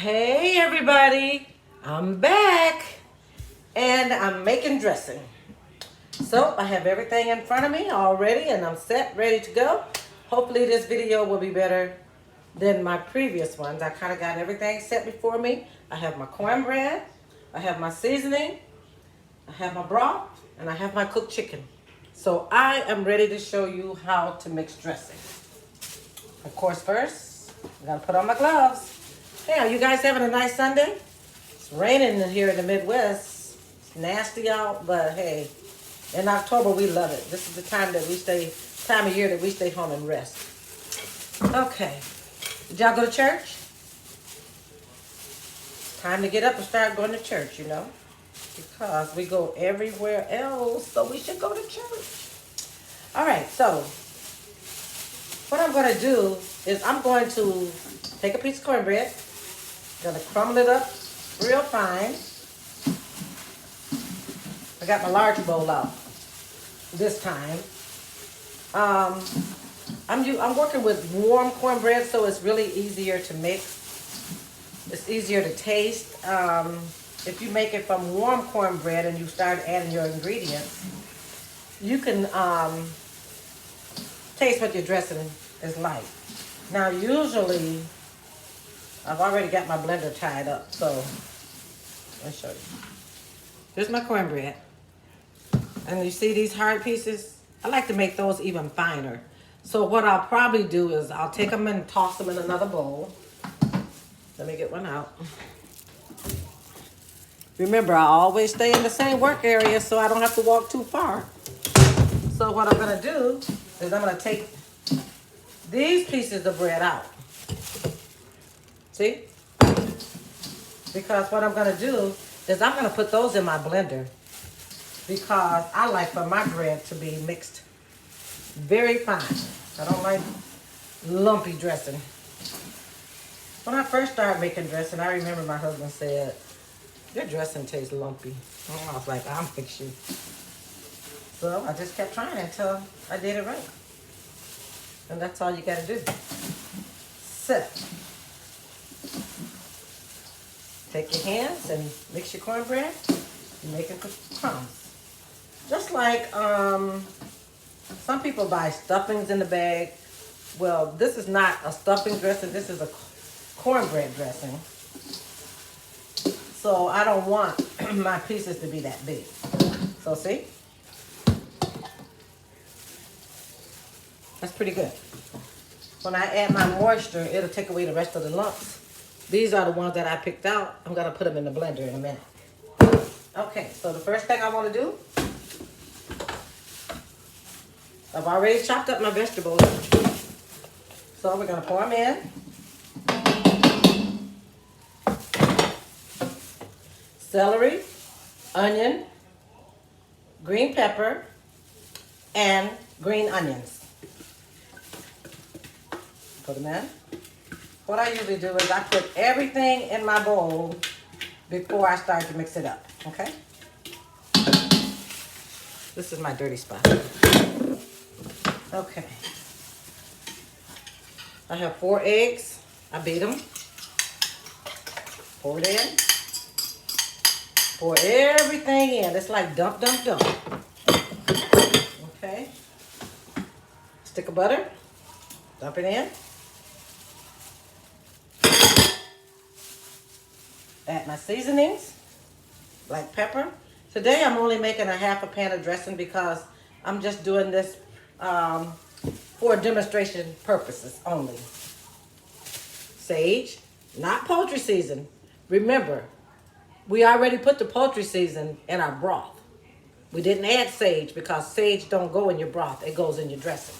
Hey everybody, I'm back and I'm making dressing. So I have everything in front of me already and I'm set, ready to go. Hopefully this video will be better than my previous ones. I kind of got everything set before me. I have my cornbread, I have my seasoning, I have my broth, and I have my cooked chicken. So I am ready to show you how to mix dressing. Of course, first, I gotta put on my gloves. Hey, are you guys having a nice Sunday? It's raining here in the Midwest. It's nasty out, but hey, in October we love it. This is the time of year that we stay home and rest. Okay, did y'all go to church? Time to get up and start going to church, because we go everywhere else, so we should go to church. All right, so what I'm going to do is I'm going to take a piece of cornbread, going to crumble it up real fine. I got my large bowl out this time. I'm working with warm cornbread, so it's really easier to mix. It's easier to taste. If you make it from warm cornbread and you start adding your ingredients, you can taste what your dressing is like. Now, usually, I've already got my blender tied up, so let me show you. Here's my cornbread. And you see these hard pieces? I like to make those even finer. So what I'll probably do is I'll take them and toss them in another bowl. Let me get one out. Remember, I always stay in the same work area so I don't have to walk too far. So what I'm gonna do is I'm gonna take these pieces of bread out. See? Because what I'm gonna do is I'm gonna put those in my blender because I like for my bread to be mixed very fine. I don't like lumpy dressing. When I first started making dressing, I remember my husband said, "Your dressing tastes lumpy." And I was like, "I'm fix you." So I just kept trying until I did it right. And that's all you gotta do. So, take your hands and mix your cornbread. You're making crumbs. Just like some people buy stuffings in the bag. Well, this is not a stuffing dressing. This is a cornbread dressing. So I don't want my pieces to be that big. So see? That's pretty good. When I add my moisture, it'll take away the rest of the lumps. These are the ones that I picked out. I'm gonna put them in the blender in a minute. Okay, so the first thing I wanna do, I've already chopped up my vegetables. So we're gonna pour them in. Celery, onion, green pepper, and green onions. Put them in. What I usually do is I put everything in my bowl before I start to mix it up, okay? This is my dirty spot. Okay. I have 4 eggs. I beat them. Pour it in. Pour everything in. It's like dump, dump, dump. Okay. Stick of butter. Dump it in. Add my seasonings, like pepper. Today I'm only making a half a pan of dressing because I'm just doing this for demonstration purposes only. Sage, not poultry season. Remember, we already put the poultry season in our broth. We didn't add sage because sage don't go in your broth. It goes in your dressing.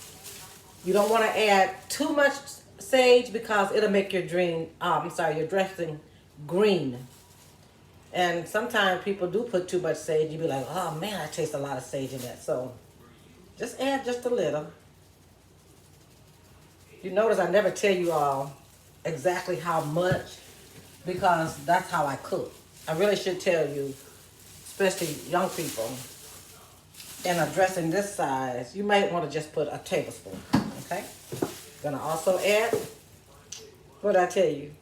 You don't want to add too much sage because it'll make your your dressing green. And sometimes people do put too much sage. You be like, "Oh man, I taste a lot of sage in that." So just add just a little. You notice I never tell you all exactly how much because that's how I cook. I really should tell you, especially young people, in a dressing this size, you might want to just put a tablespoon, okay? Gonna also add, what did I tell you?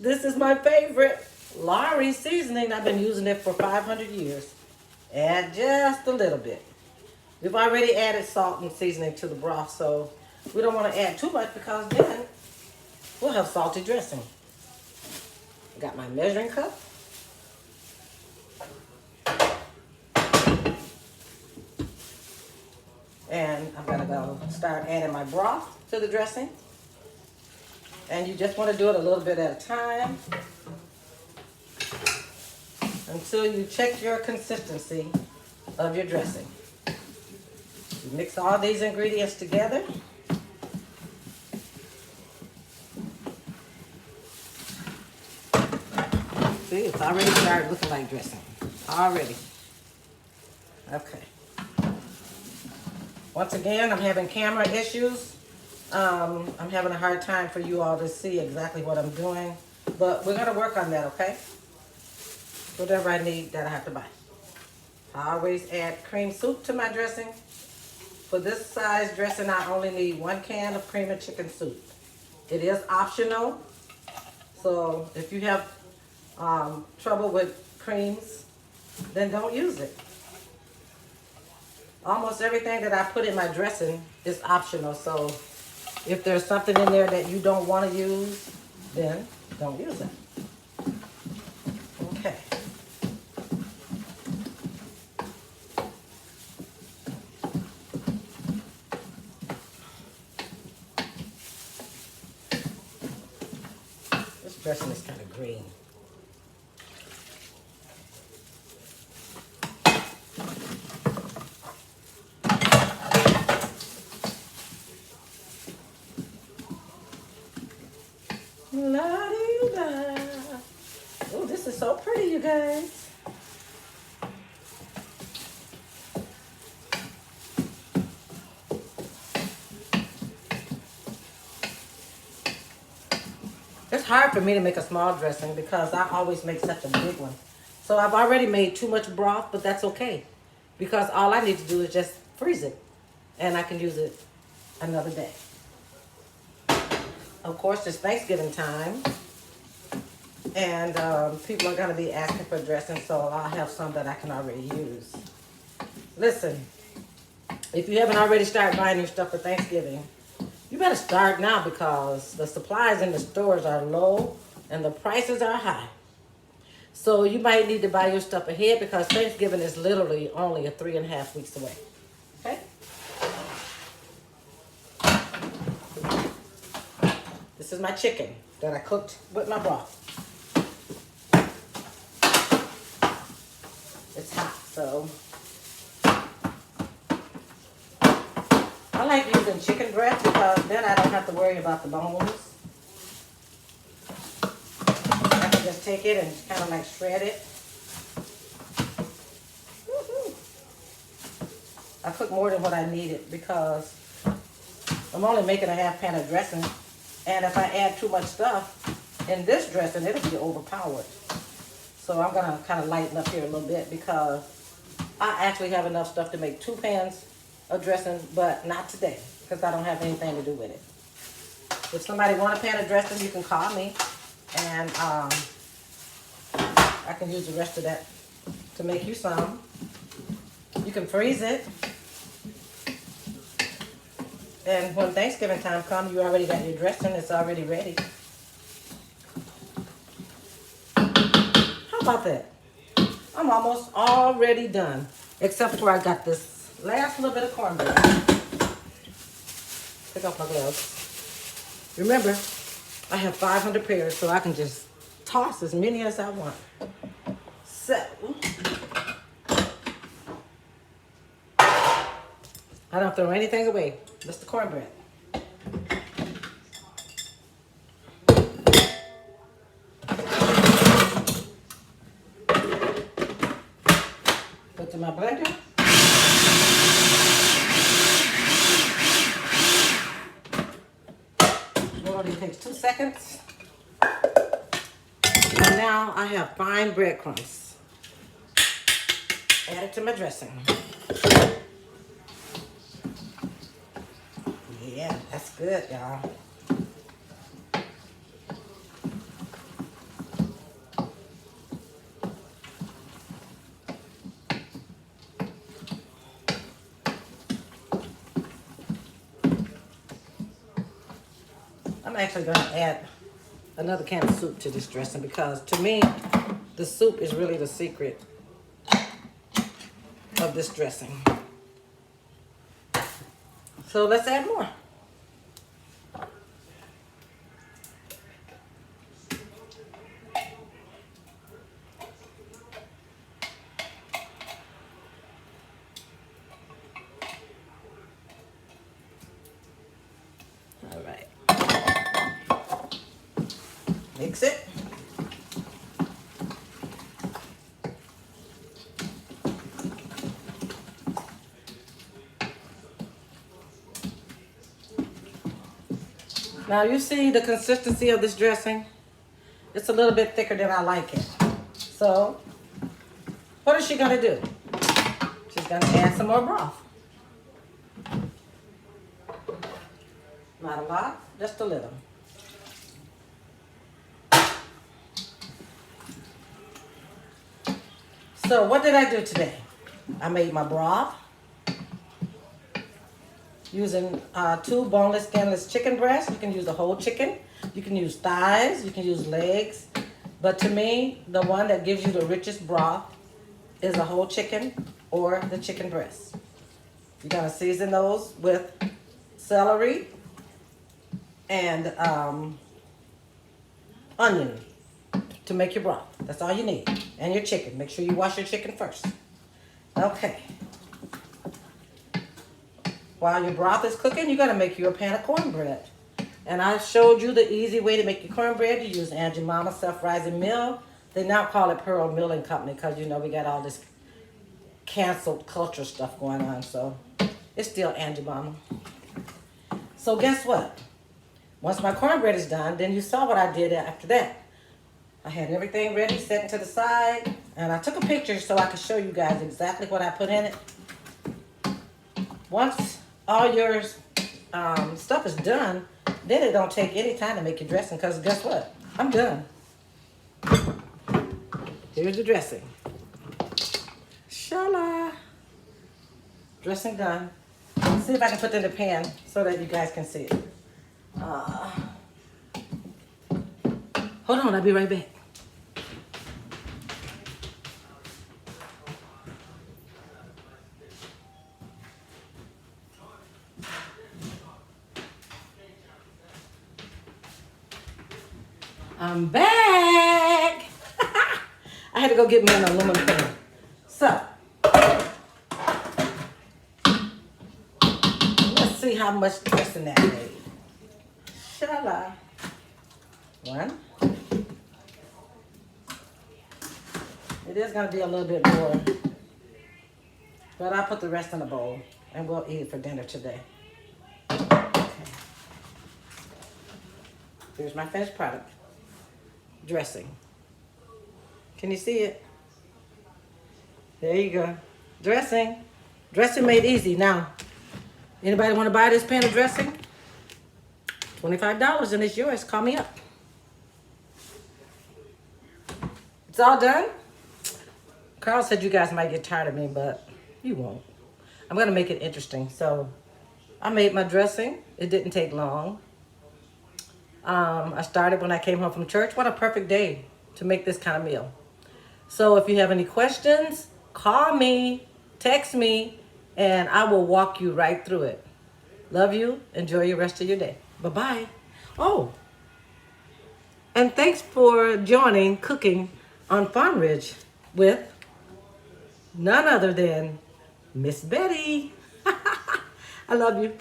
This is my favorite. Lowry seasoning. I've been using it for 500 years. Add just a little bit. We've already added salt and seasoning to the broth, so we don't want to add too much because then we'll have salty dressing. Got my measuring cup. And I'm gonna go start adding my broth to the dressing. And you just want to do it a little bit at a time until you check your consistency of your dressing. You mix all these ingredients together. See, it's already started looking like dressing. Already. Okay. Once again, I'm having camera issues. I'm having a hard time for you all to see exactly what I'm doing, but we're going to work on that, okay? Whatever I need that I have to buy. I always add cream soup to my dressing. For this size dressing, I only need 1 can of cream and chicken soup. It is optional, so if you have trouble with creams, then don't use it. Almost everything that I put in my dressing is optional, so if there's something in there that you don't want to use, then don't use it. Okay. This dressing is kind of green. La-dee-da. Oh, this is so pretty, you guys. It's hard for me to make a small dressing because I always make such a big one. So I've already made too much broth, but that's okay. Because all I need to do is just freeze it. And I can use it another day. Of course, it's Thanksgiving time, and people are going to be asking for dressing, so I'll have some that I can already use. Listen, if you haven't already started buying your stuff for Thanksgiving, you better start now because the supplies in the stores are low and the prices are high. So you might need to buy your stuff ahead because Thanksgiving is literally only 3.5 weeks away. Okay? This is my chicken that I cooked with my broth. It's hot, so I like using chicken breast because then I don't have to worry about the bones. I can just take it and kind of like shred it. I cooked more than what I needed because I'm only making a half pan of dressing. And if I add too much stuff in this dressing, it'll be overpowered. So I'm going to kind of lighten up here a little bit because I actually have enough stuff to make 2 pans of dressing, but not today because I don't have anything to do with it. If somebody wants a pan of dressing, you can call me and I can use the rest of that to make you some. You can freeze it. And when Thanksgiving time comes, you already got your dressing. It's already ready. How about that? I'm almost already done. Except for I got this last little bit of cornbread. Take off my gloves. Remember, I have 500 pairs, so I can just toss as many as I want. So, I don't throw anything away. Just the cornbread. Put to my blender. It only takes 2 seconds. And now I have fine breadcrumbs. Add it to my dressing. Yeah, that's good, y'all. I'm actually going to add another can of soup to this dressing because to me, the soup is really the secret of this dressing. So let's add more. All right. Mix it. Now you see the consistency of this dressing? It's a little bit thicker than I like it. So, what is she gonna do? She's gonna add some more broth. Not a lot, just a little. So what did I do today? I made my broth using 2 boneless, skinless chicken breasts. You can use the whole chicken. You can use thighs. You can use legs. But to me, the one that gives you the richest broth is a whole chicken or the chicken breast. You're going to season those with celery and onion to make your broth. That's all you need. And your chicken. Make sure you wash your chicken first. Okay. While your broth is cooking, you're going to make you a pan of cornbread. And I showed you the easy way to make your cornbread. You use Aunt Jemima's self-rising mill. They now call it Pearl Milling Company because, you know, we got all this canceled culture stuff going on. So it's still Aunt Jemima. So guess what? Once my cornbread is done, then you saw what I did after that. I had everything ready, set to the side. And I took a picture so I could show you guys exactly what I put in it. Once all your stuff is done, then it don't take any time to make your dressing because guess what? I'm done. Here's the dressing. Shala. Dressing done. Let's see if I can put it in the pan so that you guys can see it. Hold on, I'll be right back. I'm back. I had to go get me an aluminum pan. So, let's see how much dressing that made. Shala. 1. It is going to be a little bit more. But I'll put the rest in a bowl and we'll eat it for dinner today. Okay. Here's my finished product. Dressing. Can you see it? There you go. Dressing. Dressing made easy. Now, anybody want to buy this pan of dressing? $25 and it's yours. Call me up. It's all done. Carl said you guys might get tired of me, but you won't. I'm going to make it interesting. So, I made my dressing. It didn't take long. I started when I came home from church. What a perfect day to make this kind of meal. So if you have any questions, call me, text me, and I will walk you right through it. Love you. Enjoy your rest of your day. Bye-bye. Oh, and thanks for joining Cooking on Farm Ridge with none other than Miss Betty. I love you.